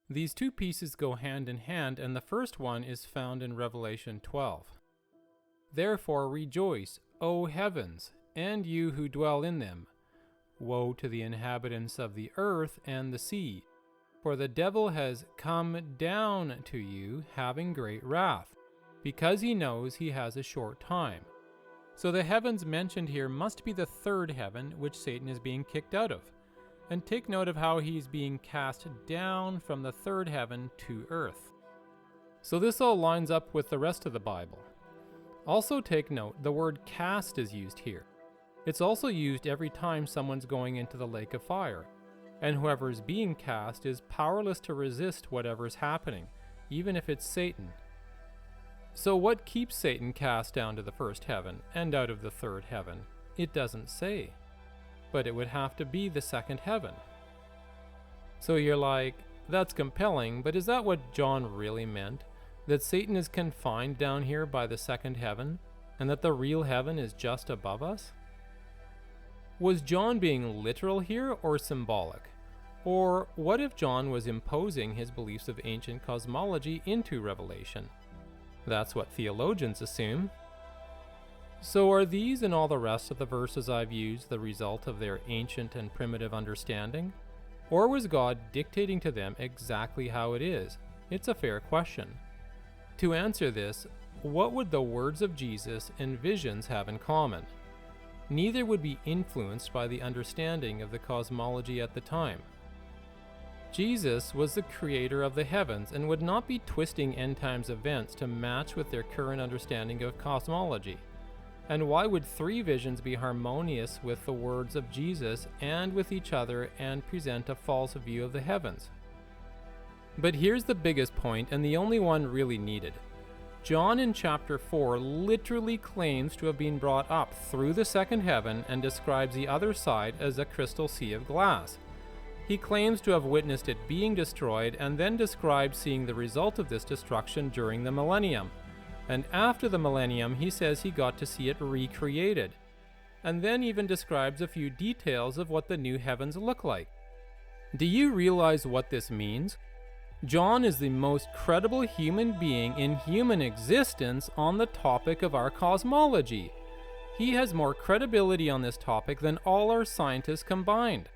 These two pieces go hand in hand, and the first one is found in Revelation 12. Therefore rejoice, O heavens, and you who dwell in them. Woe to the inhabitants of the earth and the sea, for the devil has come down to you having great wrath, because he knows he has a short time. So the heavens mentioned here must be the third heaven, which Satan is being kicked out of. And take note of how he's being cast down from the third heaven to earth. So this all lines up with the rest of the Bible. Also take note, the word cast is used here. It's also used every time someone's going into the lake of fire. And whoever is being cast is powerless to resist whatever's happening, even if it's Satan. So what keeps Satan cast down to the first heaven and out of the third heaven? It doesn't say. But it would have to be the second heaven. So you're like, that's compelling, but is that what John really meant? That Satan is confined down here by the second heaven, and that the real heaven is just above us? Was John being literal here or symbolic? Or what if John was imposing his beliefs of ancient cosmology into Revelation? That's what theologians assume. So are these and all the rest of the verses I've used the result of their ancient and primitive understanding? Or was God dictating to them exactly how it is? It's a fair question. To answer this, what would the words of Jesus and visions have in common? Neither would be influenced by the understanding of the cosmology at the time. Jesus was the creator of the heavens and would not be twisting end times events to match with their current understanding of cosmology. And why would three visions be harmonious with the words of Jesus and with each other and present a false view of the heavens? But here's the biggest point, and the only one really needed. John in chapter 4 literally claims to have been brought up through the second heaven and describes the other side as a crystal sea of glass. He claims to have witnessed it being destroyed and then describes seeing the result of this destruction during the millennium. And after the millennium, he says he got to see it recreated, and then even describes a few details of what the new heavens look like. Do you realize what this means? John is the most credible human being in human existence on the topic of our cosmology. He has more credibility on this topic than all our scientists combined.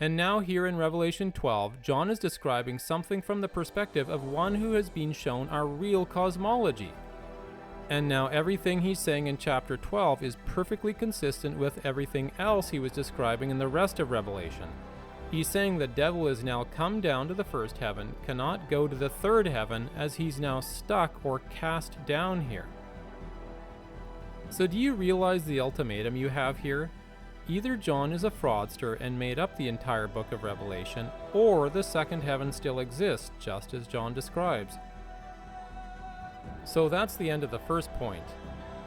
And now here in Revelation 12, John is describing something from the perspective of one who has been shown our real cosmology. And now everything he's saying in chapter 12 is perfectly consistent with everything else he was describing in the rest of Revelation. He's saying the devil is now come down to the first heaven, cannot go to the third heaven, as he's now stuck or cast down here. So do you realize the ultimatum you have here? Either John is a fraudster and made up the entire book of Revelation, or the second heaven still exists, just as John describes. So that's the end of the first point.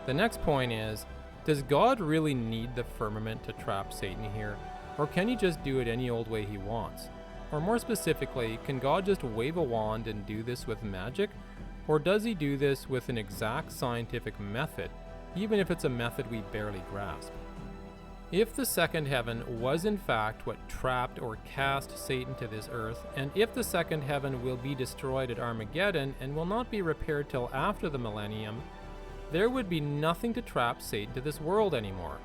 The next point is, does God really need the firmament to trap Satan here? Or can he just do it any old way he wants? Or more specifically, can God just wave a wand and do this with magic? Or does he do this with an exact scientific method, even if it's a method we barely grasp? If the second heaven was in fact what trapped or cast Satan to this earth, and if the second heaven will be destroyed at Armageddon and will not be repaired till after the millennium, there would be nothing to trap Satan to this world anymore.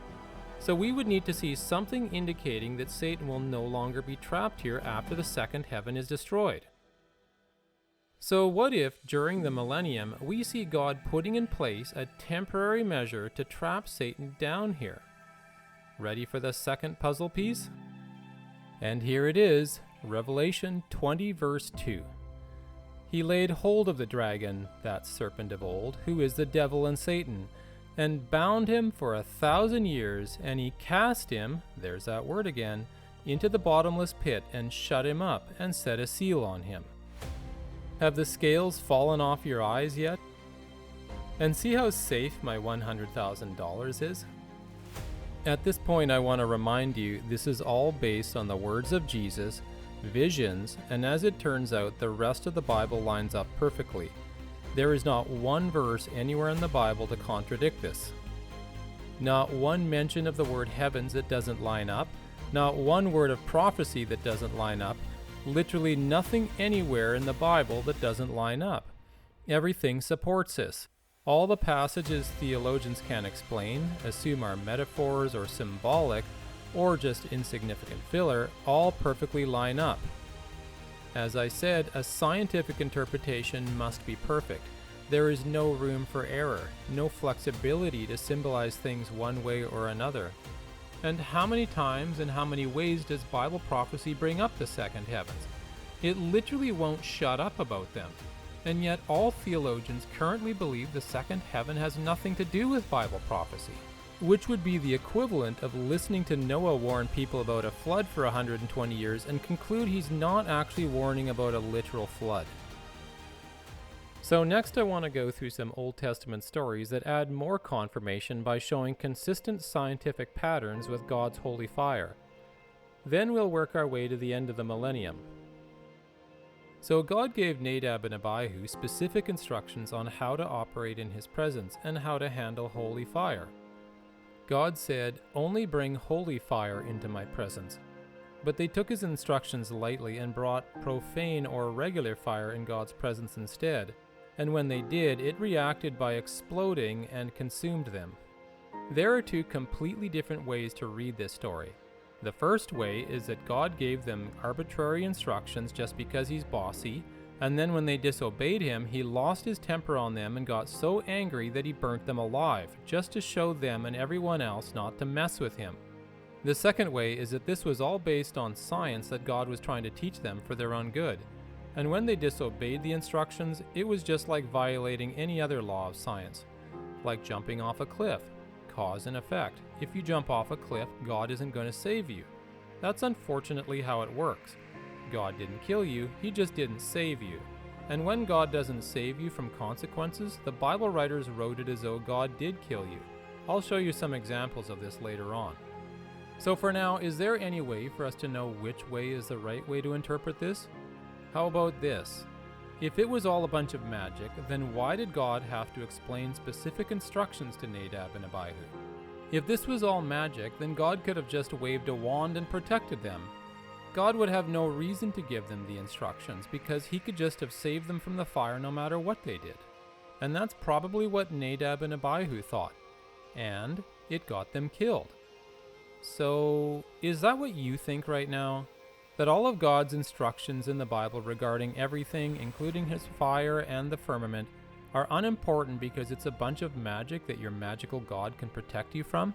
So we would need to see something indicating that Satan will no longer be trapped here after the second heaven is destroyed. So what if, during the millennium, we see God putting in place a temporary measure to trap Satan down here? Ready for the second puzzle piece? And here it is, Revelation 20 verse 2. He laid hold of the dragon, that serpent of old, who is the devil and Satan, and bound him for 1,000 years, and he cast him, there's that word again, into the bottomless pit and shut him up and set a seal on him. Have the scales fallen off your eyes yet? And see how safe my $100,000 is? At this point, I want to remind you this is all based on the words of Jesus, visions, and as it turns out, the rest of the Bible lines up perfectly. There is not one verse anywhere in the Bible to contradict this. Not one mention of the word heavens that doesn't line up, not one word of prophecy that doesn't line up, Literally nothing anywhere in the Bible that doesn't line up. Everything supports this. All the passages theologians can explain, assume are metaphors or symbolic, or just insignificant filler, all perfectly line up. As I said, a scientific interpretation must be perfect. There is no room for error, no flexibility to symbolize things one way or another. And how many times and how many ways does Bible prophecy bring up the second heavens? It literally won't shut up about them. And yet all theologians currently believe the second heaven has nothing to do with Bible prophecy, which would be the equivalent of listening to Noah warn people about a flood for 120 years and conclude he's not actually warning about a literal flood. So next I want to go through some Old Testament stories that add more confirmation by showing consistent scientific patterns with God's holy fire. Then we'll work our way to the end of the millennium. So God gave Nadab and Abihu specific instructions on how to operate in his presence and how to handle holy fire. God said, "Only bring holy fire into my presence." But they took his instructions lightly and brought profane or regular fire in God's presence instead. And when they did, it reacted by exploding and consumed them. There are two completely different ways to read this story. The first way is that God gave them arbitrary instructions just because he's bossy, and then when they disobeyed him, he lost his temper on them and got so angry that he burnt them alive, just to show them and everyone else not to mess with him. The second way is that this was all based on science that God was trying to teach them for their own good. And when they disobeyed the instructions, it was just like violating any other law of science, like jumping off a cliff. Cause and effect. If you jump off a cliff, God isn't going to save you. That's unfortunately how it works. God didn't kill you, he just didn't save you. And when God doesn't save you from consequences, the Bible writers wrote it as though God did kill you. I'll show you some examples of this later on. So for now, is there any way for us to know which way is the right way to interpret this? How about this? If it was all a bunch of magic, then why did God have to explain specific instructions to Nadab and Abihu? If this was all magic, then God could have just waved a wand and protected them. God would have no reason to give them the instructions because he could just have saved them from the fire no matter what they did. And that's probably what Nadab and Abihu thought. And it got them killed. So, is that what you think right now? That all of God's instructions in the Bible regarding everything, including his fire and the firmament, are unimportant because it's a bunch of magic that your magical God can protect you from?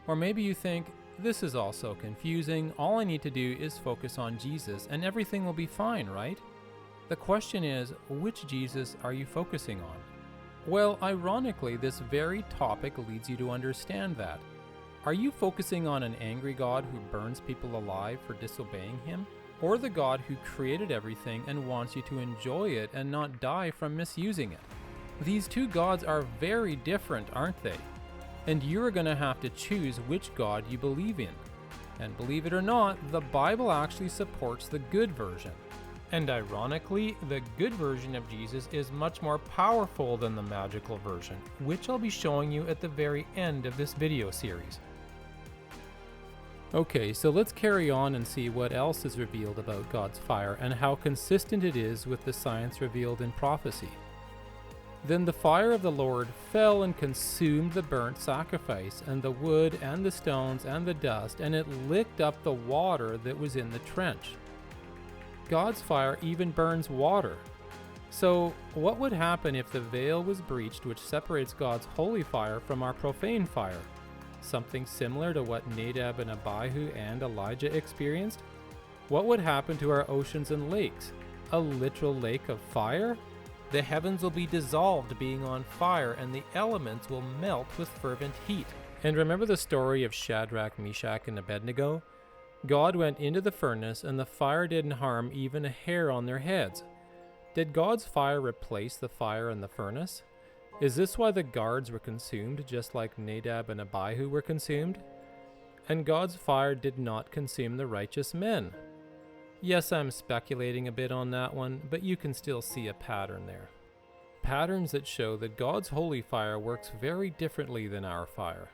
Or maybe you think, this is all so confusing, all I need to do is focus on Jesus and everything will be fine, right? The question is, which Jesus are you focusing on? Well, ironically, this very topic leads you to understand that. Are you focusing on an angry God who burns people alive for disobeying him? Or the God who created everything and wants you to enjoy it and not die from misusing it? These two gods are very different, aren't they? And you're going to have to choose which God you believe in. And believe it or not, the Bible actually supports the good version. And ironically, the good version of Jesus is much more powerful than the magical version, which I'll be showing you at the very end of this video series. Okay, so let's carry on and see what else is revealed about God's fire and how consistent it is with the science revealed in prophecy. Then the fire of the Lord fell and consumed the burnt sacrifice, and the wood and the stones and the dust, and it licked up the water that was in the trench. God's fire even burns water. So, what would happen if the veil was breached which separates God's holy fire from our profane fire? Something similar to what Nadab and Abihu and Elijah experienced? What would happen to our oceans and lakes? A literal lake of fire? The heavens will be dissolved, being on fire, and the elements will melt with fervent heat. And remember the story of Shadrach, Meshach, and Abednego? God went into the furnace, and the fire didn't harm even a hair on their heads. Did God's fire replace the fire in the furnace? Is this why the guards were consumed, just like Nadab and Abihu were consumed? And God's fire did not consume the righteous men. Yes, I'm speculating a bit on that one, but you can still see a pattern there. Patterns that show that God's holy fire works very differently than our fire.